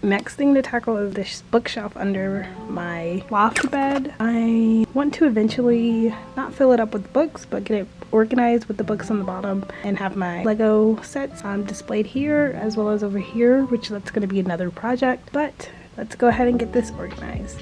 Next thing to tackle is this bookshelf under my loft bed. I want to eventually not fill it up with books, but get it organized with the books on the bottom and have my Lego sets displayed here as well as over here, which that's going to be another project. But let's go ahead and get this organized.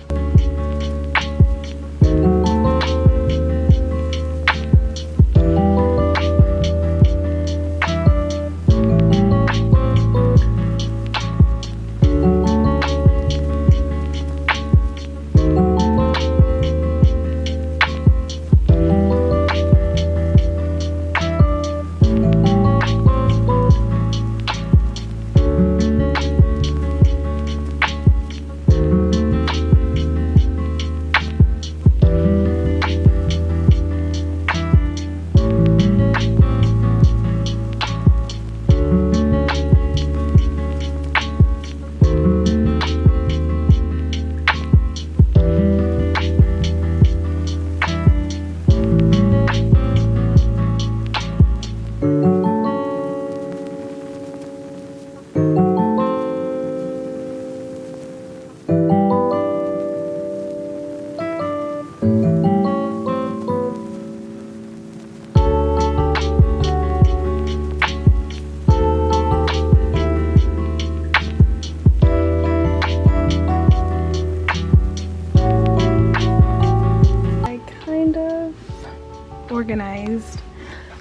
Organized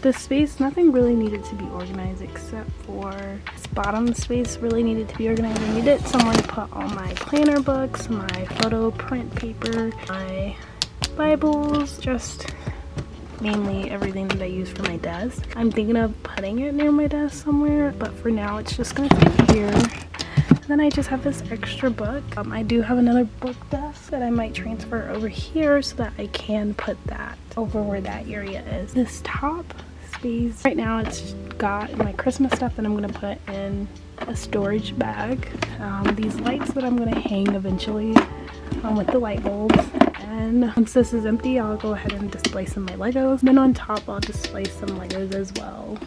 the space. Nothing really needed to be organized except for this bottom space really needed to be organized. I needed somewhere to put all my planner books, my photo print paper, my Bibles, just mainly everything that I use for my desk. I'm thinking of putting it near my desk somewhere, but for now it's just gonna stay here. Then I just have this extra book. I do have another book desk that I might transfer over here so that I can put that over where that area is. This top space, right now it's got my Christmas stuff that I'm gonna put in a storage bag. These lights that I'm gonna hang eventually with the light bulbs. And once this is empty, I'll go ahead and display some of my Legos. Then on top, I'll display some Legos as well.